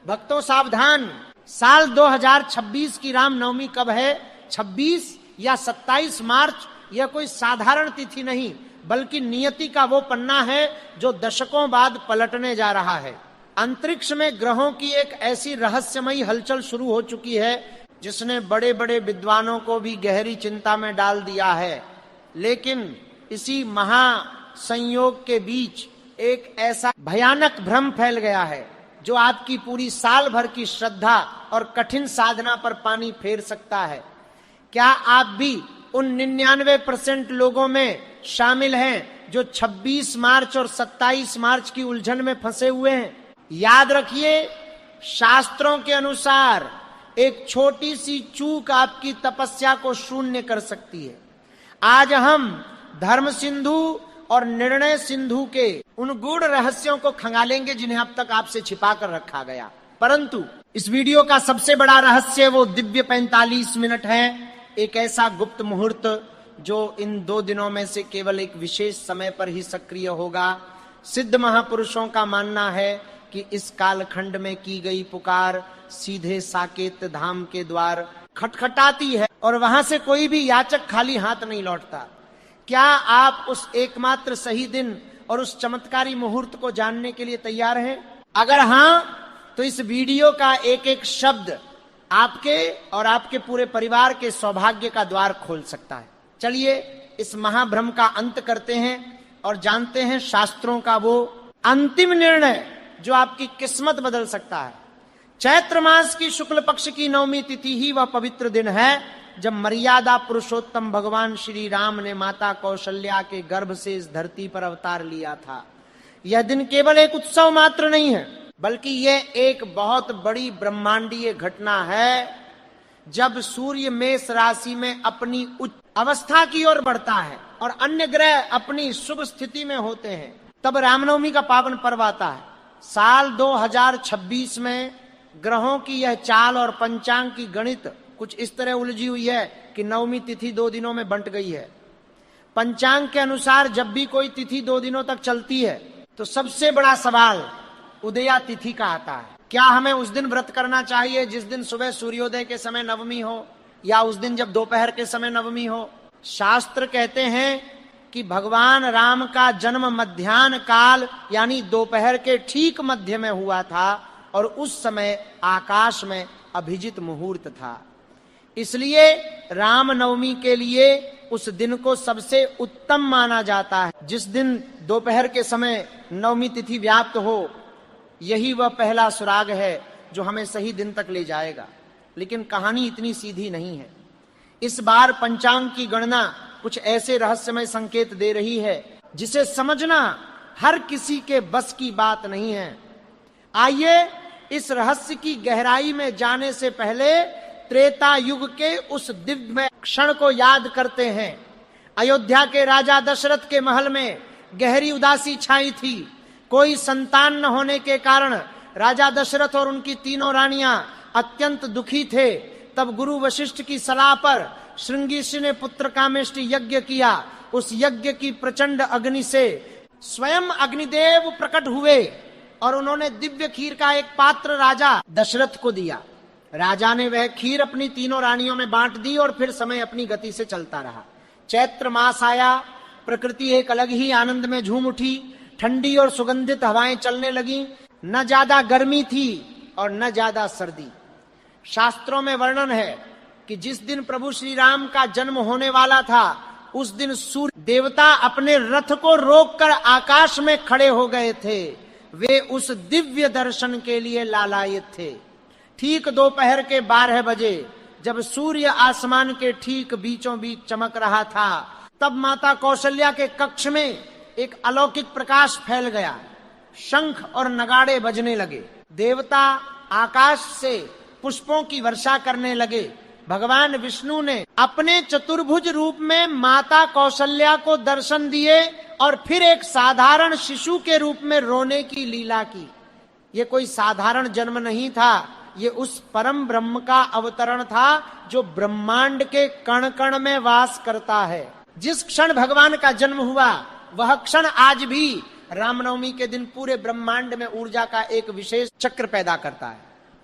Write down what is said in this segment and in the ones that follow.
भक्तों सावधान, साल 2026 की रामनवमी कब है? 26 या 27 मार्च। यह कोई साधारण तिथि नहीं, बल्कि नियति का वो पन्ना है जो दशकों बाद पलटने जा रहा है। अंतरिक्ष में ग्रहों की एक ऐसी रहस्यमयी हलचल शुरू हो चुकी है जिसने बड़े बड़े विद्वानों को भी गहरी चिंता में डाल दिया है। लेकिन इसी महासंयोग के बीच एक ऐसा भयानक भ्रम फैल गया है जो आपकी पूरी साल भर की श्रद्धा और कठिन साधना पर पानी फेर सकता है। क्या आप भी उन 99% लोगों में शामिल हैं जो 26 मार्च और 27 मार्च की उलझन में फंसे हुए हैं? याद रखिए, शास्त्रों के अनुसार एक छोटी सी चूक आपकी तपस्या को शून्य कर सकती है। आज हम धर्म सिंधु और निर्णय सिंधु के उन गूढ़ रहस्यों को खंगालेंगे जिन्हें अब तक आपसे छिपा कर रखा गया। परंतु इस वीडियो का सबसे बड़ा रहस्य वो दिव्य 45 मिनट है, एक ऐसा गुप्त मुहूर्त जो इन 2 दिनों में से केवल एक विशेष समय पर ही सक्रिय होगा। सिद्ध महापुरुषों का मानना है कि इस कालखंड में की गई पुकार सीधे साकेत धाम के द्वार खटखटाती है और वहां से कोई भी याचक खाली हाथ नहीं लौटता। क्या आप उस एकमात्र सही दिन और उस चमत्कारी मुहूर्त को जानने के लिए तैयार हैं? अगर हां, तो इस वीडियो का एक एक शब्द आपके और आपके पूरे परिवार के सौभाग्य का द्वार खोल सकता है। चलिए इस महाभ्रम का अंत करते हैं और जानते हैं शास्त्रों का वो अंतिम निर्णय जो आपकी किस्मत बदल सकता है। चैत्र मास की शुक्ल पक्ष की नवमी तिथि ही वह पवित्र दिन है जब मर्यादा पुरुषोत्तम भगवान श्री राम ने माता कौशल्या के गर्भ से इस धरती पर अवतार लिया था। यह दिन केवल एक उत्सव मात्र नहीं है, बल्कि यह एक बहुत बड़ी ब्रह्मांडीय घटना है। जब सूर्य मेष राशि में अपनी उच्च अवस्था की ओर बढ़ता है और अन्य ग्रह अपनी शुभ स्थिति में होते हैं, तब रामनवमी का पावन पर्व आता है। साल 2026 में ग्रहों की यह चाल और पंचांग की गणित कुछ इस तरह उलझी हुई है कि नवमी तिथि 2 दिनों में बंट गई है। पंचांग के अनुसार जब भी कोई तिथि 2 दिनों तक चलती है तो सबसे बड़ा सवाल उदया तिथि का आता है। क्या हमें उस दिन व्रत करना चाहिए जिस दिन सुबह सूर्योदय के समय नवमी हो, या उस दिन जब दोपहर के समय नवमी हो? शास्त्र कहते हैं कि भगवान राम का जन्म मध्याह्न काल यानी दोपहर के ठीक मध्य में हुआ था और उस समय आकाश में अभिजित मुहूर्त था। इसलिए रामनवमी के लिए उस दिन को सबसे उत्तम माना जाता है। जिस दिन दोपहर के समय नवमी तिथि व्याप्त हो, यही वह पहला सुराग है जो हमें सही दिन तक ले जाएगा। लेकिन कहानी इतनी सीधी नहीं है। इस बार पंचांग की गणना कुछ ऐसे रहस्यमय संकेत दे रही है जिसे समझना हर किसी के बस की बात नहीं है। आइए इस रहस्य की गहराई में जाने से पहले त्रेता युग के उस दिव्य क्षण को याद करते हैं। अयोध्या के राजा दशरथ के महल में गहरी उदासी छाई थी। कोई संतान न होने के कारण राजा दशरथ और उनकी 3 रानियां अत्यंत दुखी थे। तब गुरु वशिष्ठ की सलाह पर श्रृंगीषि ने पुत्र कामेष्टि यज्ञ किया। उस यज्ञ की प्रचंड अग्नि से स्वयं अग्निदेव प्रकट हुए और उन्होंने दिव्य खीर का एक पात्र राजा दशरथ को दिया। राजा ने वह खीर अपनी 3 रानियों में बांट दी और फिर समय अपनी गति से चलता रहा। चैत्र मास आया, प्रकृति एक अलग ही आनंद में झूम उठी। ठंडी और सुगंधित हवाएं चलने लगी। न ज्यादा गर्मी थी और न ज्यादा सर्दी। शास्त्रों में वर्णन है कि जिस दिन प्रभु श्री राम का जन्म होने वाला था, उस दिन सूर्य देवता अपने रथ को रोककर आकाश में खड़े हो गए थे। वे उस दिव्य दर्शन के लिए लालायित थे। ठीक दोपहर के 12 बजे जब सूर्य आसमान के ठीक बीचों बीच चमक रहा था, तब माता कौशल्या के कक्ष में एक अलौकिक प्रकाश फैल गया। शंख और नगाड़े बजने लगे। देवता आकाश से पुष्पों की वर्षा करने लगे। भगवान विष्णु ने अपने चतुर्भुज रूप में माता कौशल्या को दर्शन दिए और फिर एक साधारण शिशु के रूप में रोने की लीला की। ये कोई साधारण जन्म नहीं था, ये उस परम ब्रह्म का अवतरण था जो ब्रह्मांड के कण कण में वास करता है। जिस क्षण भगवान का जन्म हुआ, वह क्षण आज भी रामनवमी के दिन पूरे ब्रह्मांड में ऊर्जा का एक विशेष चक्र पैदा करता है।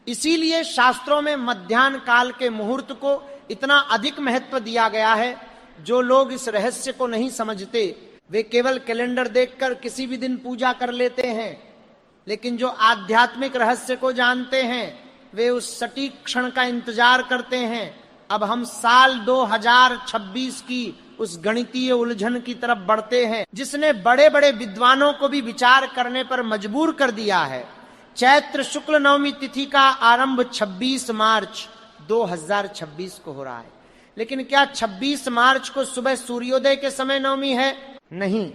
इसीलिए शास्त्रों में मध्याह्न काल के मुहूर्त को इतना अधिक महत्व दिया गया है। जो लोग इस रहस्य को नहीं समझते वे केवल कैलेंडर देखकर किसी भी दिन पूजा कर लेते हैं, लेकिन जो आध्यात्मिक रहस्य को जानते हैं वे उस सटीक क्षण का इंतजार करते हैं। अब हम साल 2026 की उस गणितीय उलझन की तरफ बढ़ते हैं जिसने बड़े बड़े विद्वानों को भी विचार करने पर मजबूर कर दिया है। चैत्र शुक्ल नवमी तिथि का आरंभ 26 मार्च 2026 को हो रहा है, लेकिन क्या 26 मार्च को सुबह सूर्योदय के समय नवमी है? नहीं।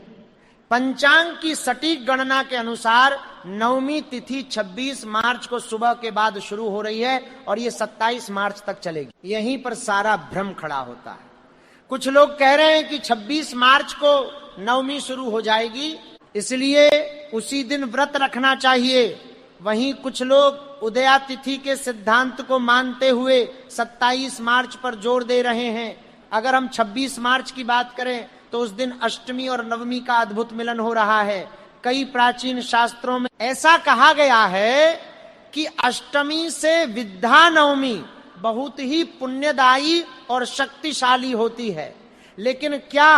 पंचांग की सटीक गणना के अनुसार नवमी तिथि 26 मार्च को सुबह के बाद शुरू हो रही है और ये 27 मार्च तक चलेगी। यहीं पर सारा भ्रम खड़ा होता है। कुछ लोग कह रहे हैं कि 26 मार्च को नवमी शुरू हो जाएगी, इसलिए उसी दिन व्रत रखना चाहिए। वहीं कुछ लोग उदया तिथि के सिद्धांत को मानते हुए 27 मार्च पर जोर दे रहे हैं। अगर हम 26 मार्च की बात करें तो उस दिन अष्टमी और नवमी का अद्भुत मिलन हो रहा है। कई प्राचीन शास्त्रों में ऐसा कहा गया है कि अष्टमी से विद्या नवमी बहुत ही पुण्यदायी और शक्तिशाली होती है। लेकिन क्या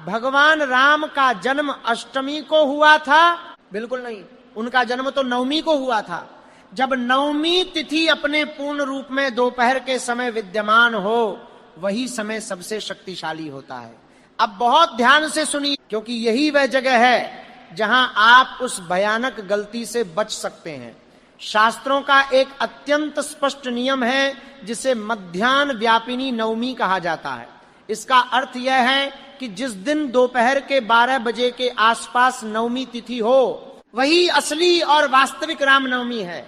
भगवान राम का जन्म अष्टमी को हुआ था? बिल्कुल नहीं, उनका जन्म तो नवमी को हुआ था। जब नवमी तिथि अपने पूर्ण रूप में दोपहर के समय विद्यमान हो, वही समय सबसे शक्तिशाली होता है। अब बहुत ध्यान से सुनिए, क्योंकि यही वह जगह है जहां आप उस भयानक गलती से बच सकते हैं। शास्त्रों का एक अत्यंत स्पष्ट नियम है जिसे मध्याह्न व्यापिनी नवमी कहा जाता है। इसका अर्थ यह है कि जिस दिन दोपहर के 12 बजे के आसपास नवमी तिथि हो, वही असली और वास्तविक रामनवमी है।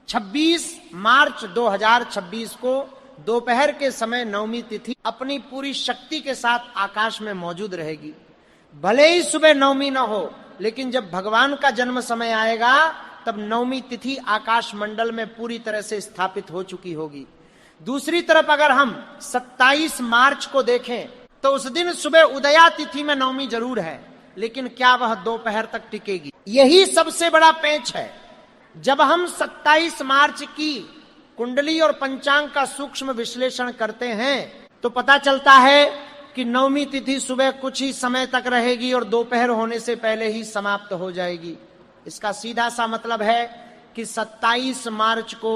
26 मार्च 2026 को दोपहर के समय नवमी तिथि अपनी पूरी शक्ति के साथ आकाश में मौजूद रहेगी। भले ही सुबह नवमी न हो, लेकिन जब भगवान का जन्म समय आएगा तब नवमी तिथि आकाश मंडल में पूरी तरह से स्थापित हो चुकी होगी। दूसरी तरफ अगर हम 27 मार्च को देखें तो उस दिन सुबह उदया तिथि में नवमी जरूर है, लेकिन क्या वह दोपहर तक टिकेगी? यही सबसे बड़ा पेंच है। जब हम 27 मार्च की कुंडली और पंचांग का सूक्ष्म विश्लेषण करते हैं तो पता चलता है कि नवमी तिथि सुबह कुछ ही समय तक रहेगी और दोपहर होने से पहले ही समाप्त हो जाएगी। इसका सीधा सा मतलब है कि 27 मार्च को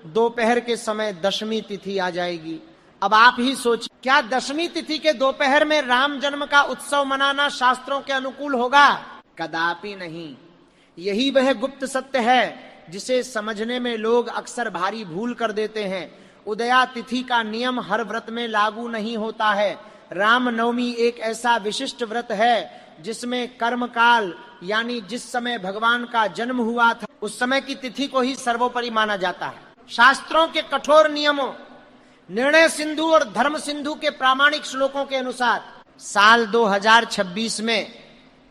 दोपहर के समय दशमी तिथि आ जाएगी। अब आप ही सोचिए, क्या दशमी तिथि के दोपहर में राम जन्म का उत्सव मनाना शास्त्रों के अनुकूल होगा? कदापि नहीं। यही वह गुप्त सत्य है जिसे समझने में लोग अक्सर भारी भूल कर देते हैं। उदया तिथि का नियम हर व्रत में लागू नहीं होता है। राम नवमी एक ऐसा विशिष्ट व्रत है जिसमें कर्म काल यानी जिस समय भगवान का जन्म हुआ था उस समय की तिथि को ही सर्वोपरि माना जाता है। शास्त्रों के कठोर नियमों, निर्णय सिंधु और धर्म सिंधु के प्रामाणिक श्लोकों के अनुसार साल 2026 में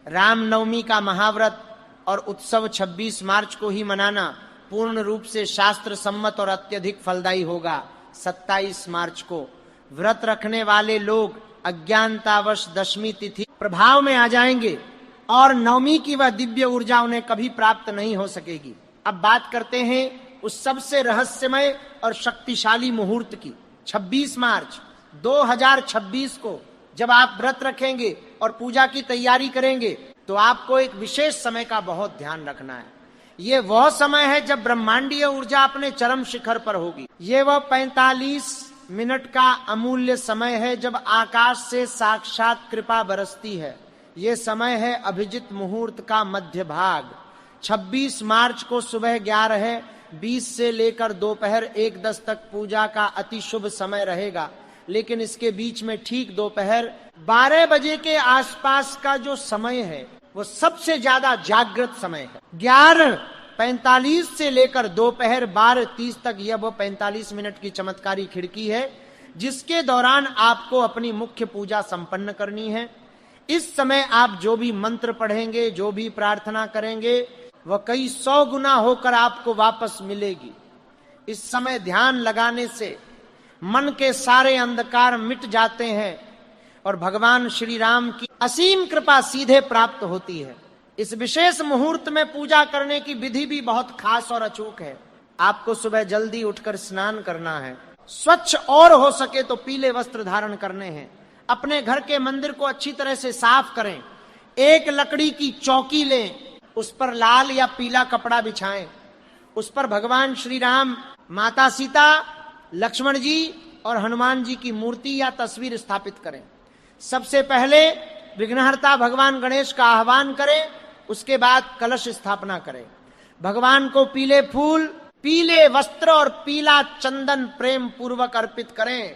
रामनवमी का महाव्रत और उत्सव 26 मार्च को ही मनाना पूर्ण रूप से शास्त्र सम्मत और अत्यधिक फलदायी होगा। 27 मार्च को व्रत रखने वाले लोग अज्ञानतावश दशमी तिथि प्रभाव में आ जाएंगे और नवमी की वह दिव्य ऊर्जा उन्हें कभी प्राप्त नहीं हो सकेगी। अब बात करते हैं उस सबसे रहस्यमय और शक्तिशाली मुहूर्त की। 26 मार्च 2026 को जब आप व्रत रखेंगे और पूजा की तैयारी करेंगे तो आपको एक विशेष समय का बहुत ध्यान रखना है। ये वह समय है जब ब्रह्मांडीय ऊर्जा अपने चरम शिखर पर होगी। ये वह 45 मिनट का अमूल्य समय है जब आकाश से साक्षात कृपा बरसती है। ये समय है अभिजित मुहूर्त का मध्य भाग। 26 मार्च को सुबह 11:20 से लेकर दोपहर 1:10 तक पूजा का अति शुभ समय रहेगा, लेकिन इसके बीच में ठीक दोपहर 12 बजे के आसपास का जो समय है वो सबसे ज्यादा जागृत समय है। 11:45 से लेकर दोपहर 12:30 तक यह वो 45 मिनट की चमत्कारी खिड़की है जिसके दौरान आपको अपनी मुख्य पूजा संपन्न करनी है। इस समय आप जो भी मंत्र पढ़ेंगे, जो भी प्रार्थना करेंगे, वह कई 100 गुना होकर आपको वापस मिलेगी। इस समय ध्यान लगाने से मन के सारे अंधकार मिट जाते हैं और भगवान श्री राम की असीम कृपा सीधे प्राप्त होती है। इस विशेष मुहूर्त में पूजा करने की विधि भी बहुत खास और अचूक है। आपको सुबह जल्दी उठकर स्नान करना है, स्वच्छ और हो सके तो पीले वस्त्र धारण करने हैं, अपने घर के मंदिर को अच्छी तरह से साफ करें, एक लकड़ी की चौकी लें, उस पर लाल या पीला कपड़ा बिछाएं, उस पर भगवान श्री राम, माता सीता, लक्ष्मण जी और हनुमान जी की मूर्ति या तस्वीर स्थापित करें। सबसे पहले विघ्नहर्ता भगवान गणेश का आह्वान करें, उसके बाद कलश स्थापना करें। भगवान को पीले फूल, पीले वस्त्र और पीला चंदन प्रेम पूर्वक अर्पित करें।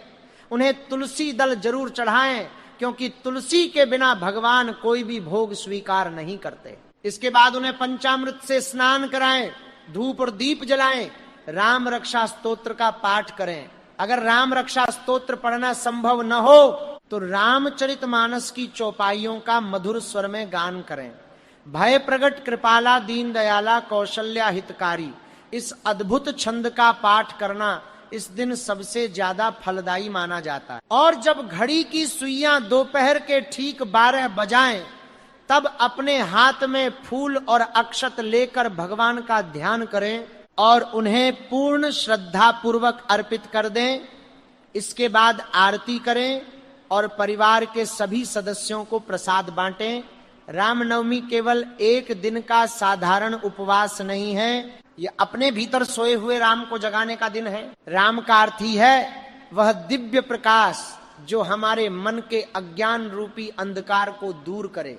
उन्हें तुलसी दल जरूर चढ़ाएं, क्योंकि तुलसी के बिना भगवान कोई भी भोग स्वीकार नहीं करते। इसके बाद उन्हें पंचामृत से स्नान कराएं, धूप और दीप जलाएं, राम रक्षा स्तोत्र का पाठ करें। अगर राम रक्षा स्तोत्र पढ़ना संभव न हो तो रामचरितमानस की चौपाइयों का मधुर स्वर में गान करें। भय प्रगट कृपाला दीन दयाला कौशल्या हितकारी, इस अद्भुत छंद का पाठ करना इस दिन सबसे ज्यादा फलदायी माना जाता है। और जब घड़ी की सुइयां दोपहर के ठीक 12 बजाएं, तब अपने हाथ में फूल और अक्षत लेकर भगवान का ध्यान करें और उन्हें पूर्ण श्रद्धा पूर्वक अर्पित कर दें। इसके बाद आरती करें और परिवार के सभी सदस्यों को प्रसाद बांटें। रामनवमी केवल एक दिन का साधारण उपवास नहीं है, ये अपने भीतर सोए हुए राम को जगाने का दिन है। राम का अर्थ ही है वह दिव्य प्रकाश जो हमारे मन के अज्ञान रूपी अंधकार को दूर करे।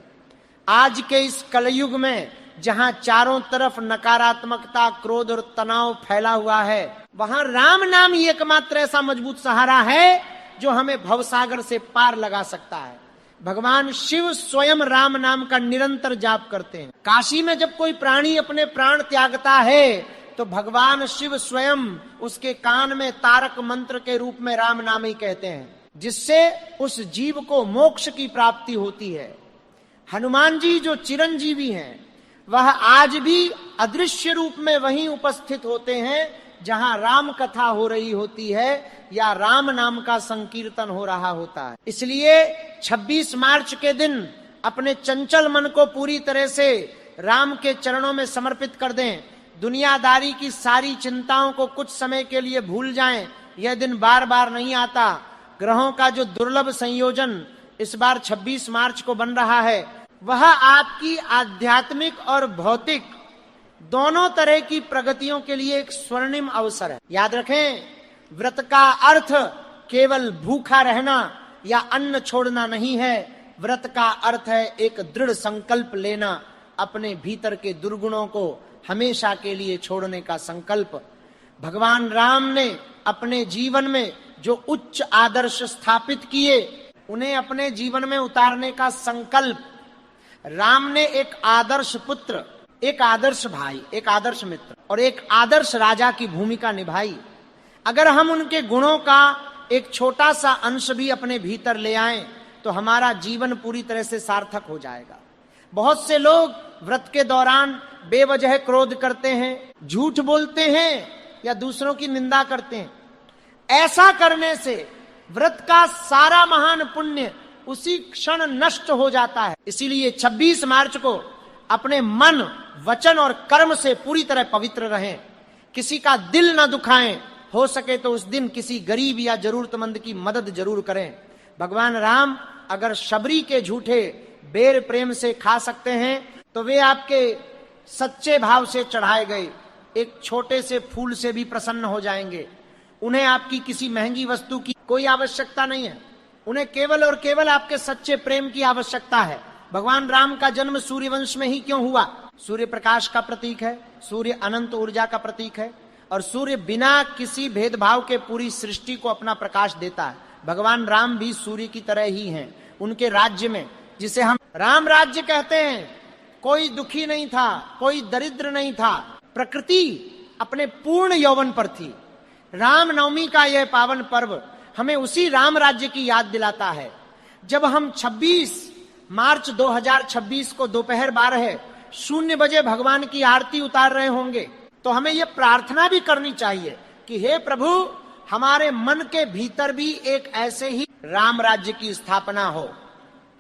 आज के इस कलयुग में जहां चारों तरफ नकारात्मकता, क्रोध और तनाव फैला हुआ है, वहां राम नाम ही एकमात्र ऐसा मजबूत सहारा है जो हमें भवसागर से पार लगा सकता है। भगवान शिव स्वयं राम नाम का निरंतर जाप करते हैं। काशी में जब कोई प्राणी अपने प्राण त्यागता है तो भगवान शिव स्वयं उसके कान में तारक मंत्र के रूप में राम नाम ही कहते हैं, जिससे उस जीव को मोक्ष की प्राप्ति होती है। हनुमान जी जो चिरंजीवी हैं, वह आज भी अदृश्य रूप में वहीं उपस्थित होते हैं जहां राम कथा हो रही होती है या राम नाम का संकीर्तन हो रहा होता है। इसलिए 26 मार्च के दिन अपने चंचल मन को पूरी तरह से राम के चरणों में समर्पित कर दें। दुनियादारी की सारी चिंताओं को कुछ समय के लिए भूल जाएं। यह दिन बार बार नहीं आता। ग्रहों का जो दुर्लभ संयोजन इस बार 26 मार्च को बन रहा है, वह आपकी आध्यात्मिक और भौतिक दोनों तरह की प्रगतियों के लिए एक स्वर्णिम अवसर है। याद रखें, व्रत का अर्थ केवल भूखा रहना या अन्न छोड़ना नहीं है। व्रत का अर्थ है एक दृढ़ संकल्प लेना, अपने भीतर के दुर्गुणों को हमेशा के लिए छोड़ने का संकल्प। भगवान राम ने अपने जीवन में जो उच्च आदर्श स्थापित किए, उन्हें अपने जीवन में उतारने का संकल्प। राम ने एक आदर्श पुत्र, एक आदर्श भाई, एक आदर्श मित्र और एक आदर्श राजा की भूमिका निभाई। अगर हम उनके गुणों का एक छोटा सा अंश भी अपने भीतर ले आएं, तो हमारा जीवन पूरी तरह से सार्थक हो जाएगा। बहुत से लोग व्रत के दौरान बेवजह क्रोध करते हैं, झूठ बोलते हैं या दूसरों की निंदा करते हैं। ऐसा करने से व्रत का सारा महान पुण्य उसी क्षण नष्ट हो जाता है। इसीलिए 26 मार्च को अपने मन, वचन और कर्म से पूरी तरह पवित्र रहें। किसी का दिल न दुखाएं। हो सके तो उस दिन किसी गरीब या जरूरतमंद की मदद जरूर करें। भगवान राम अगर शबरी के झूठे बेर प्रेम से खा सकते हैं, तो वे आपके सच्चे भाव से चढ़ाए गए एक छोटे से फूल से भी प्रसन्न हो जाएंगे। उन्हें आपकी किसी महंगी वस्तु की कोई आवश्यकता नहीं है। उन्हें केवल और केवल आपके सच्चे प्रेम की आवश्यकता है। भगवान राम का जन्म सूर्य वंश में ही क्यों हुआ? सूर्य प्रकाश का प्रतीक है, सूर्य अनंत ऊर्जा का प्रतीक है और सूर्य बिना किसी भेदभाव के पूरी सृष्टि को अपना प्रकाश देता है। भगवान राम भी सूर्य की तरह ही हैं। उनके राज्य में, जिसे हम राम राज्य कहते हैं, कोई दुखी नहीं था, कोई दरिद्र नहीं था। प्रकृति अपने पूर्ण यौवन पर थी। राम नवमी का यह पावन पर्व हमें उसी राम राज्य की याद दिलाता है। जब हम 26 मार्च 2026 को दोपहर 12:00 भगवान की आरती उतार रहे होंगे, तो हमें यह प्रार्थना भी करनी चाहिए कि हे प्रभु, हमारे मन के भीतर भी एक ऐसे ही राम राज्य की स्थापना हो,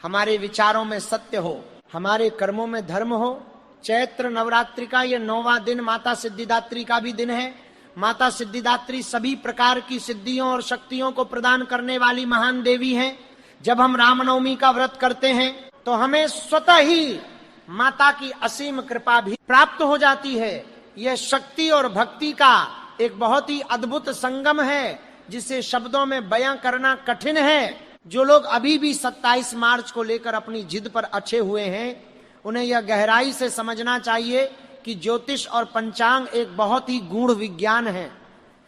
हमारे विचारों में सत्य हो, हमारे कर्मों में धर्म हो। चैत्र नवरात्रि का यह 9वां दिन माता सिद्धिदात्री का भी दिन है। माता सिद्धिदात्री सभी प्रकार की सिद्धियों और शक्तियों को प्रदान करने वाली महान देवी हैं। जब हम रामनवमी का व्रत करते हैं तो हमें स्वतः ही माता की असीम कृपा भी प्राप्त हो जाती है। यह शक्ति और भक्ति का एक बहुत ही अद्भुत संगम है, जिसे शब्दों में बयां करना कठिन है। जो लोग अभी भी 27 मार्च को लेकर अपनी जिद पर अड़े हुए हैं, उन्हें यह गहराई से समझना चाहिए कि ज्योतिष और पंचांग एक बहुत ही गूढ़ विज्ञान है।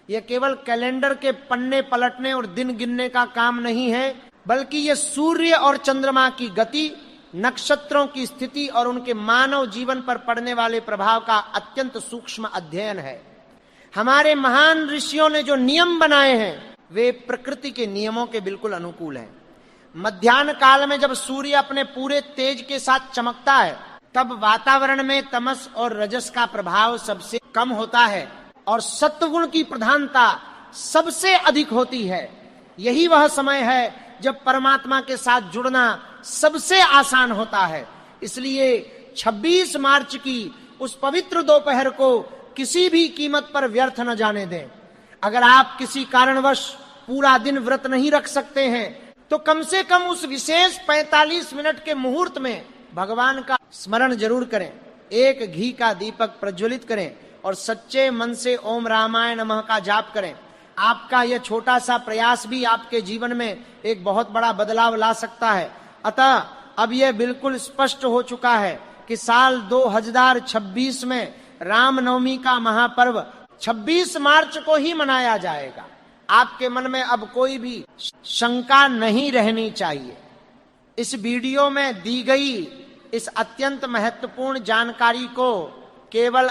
यह केवल कैलेंडर के पन्ने पलटने और दिन गिनने का काम नहीं है, बल्कि यह सूर्य और चंद्रमा की गति, नक्षत्रों की स्थिति और उनके मानव जीवन पर पड़ने वाले प्रभाव का अत्यंत सूक्ष्म अध्ययन है। हमारे महान ऋषियों ने जो नियम बनाए हैं वे प्रकृति के नियमों के बिल्कुल अनुकूल हैं। मध्याह्न काल में जब सूर्य अपने पूरे तेज के साथ चमकता है, तब वातावरण में तमस और रजस का प्रभाव सबसे कम होता है और सत्वगुण की प्रधानता सबसे अधिक होती है। यही वह समय है जब परमात्मा के साथ जुड़ना सबसे आसान होता है। इसलिए 26 मार्च की उस पवित्र दोपहर को किसी भी कीमत पर व्यर्थ न जाने दें। अगर आप किसी कारणवश पूरा दिन व्रत नहीं रख सकते हैं तो कम से कम उस विशेष 45 मिनट के मुहूर्त में भगवान का स्मरण जरूर करें। एक घी का दीपक प्रज्वलित करें और सच्चे मन से ओम रामाय नमः का जाप करें। आपका यह छोटा सा प्रयास भी आपके जीवन में एक बहुत बड़ा बदलाव ला सकता है। अतः अब यह बिल्कुल स्पष्ट हो चुका है कि साल 2026 में रामनवमी का महापर्व 26 मार्च को ही मनाया जाएगा। आपके मन में अब कोई भी शंका नहीं रहनी चाहिए। इस वीडियो में दी गई इस अत्यंत महत्वपूर्ण जानकारी को केवल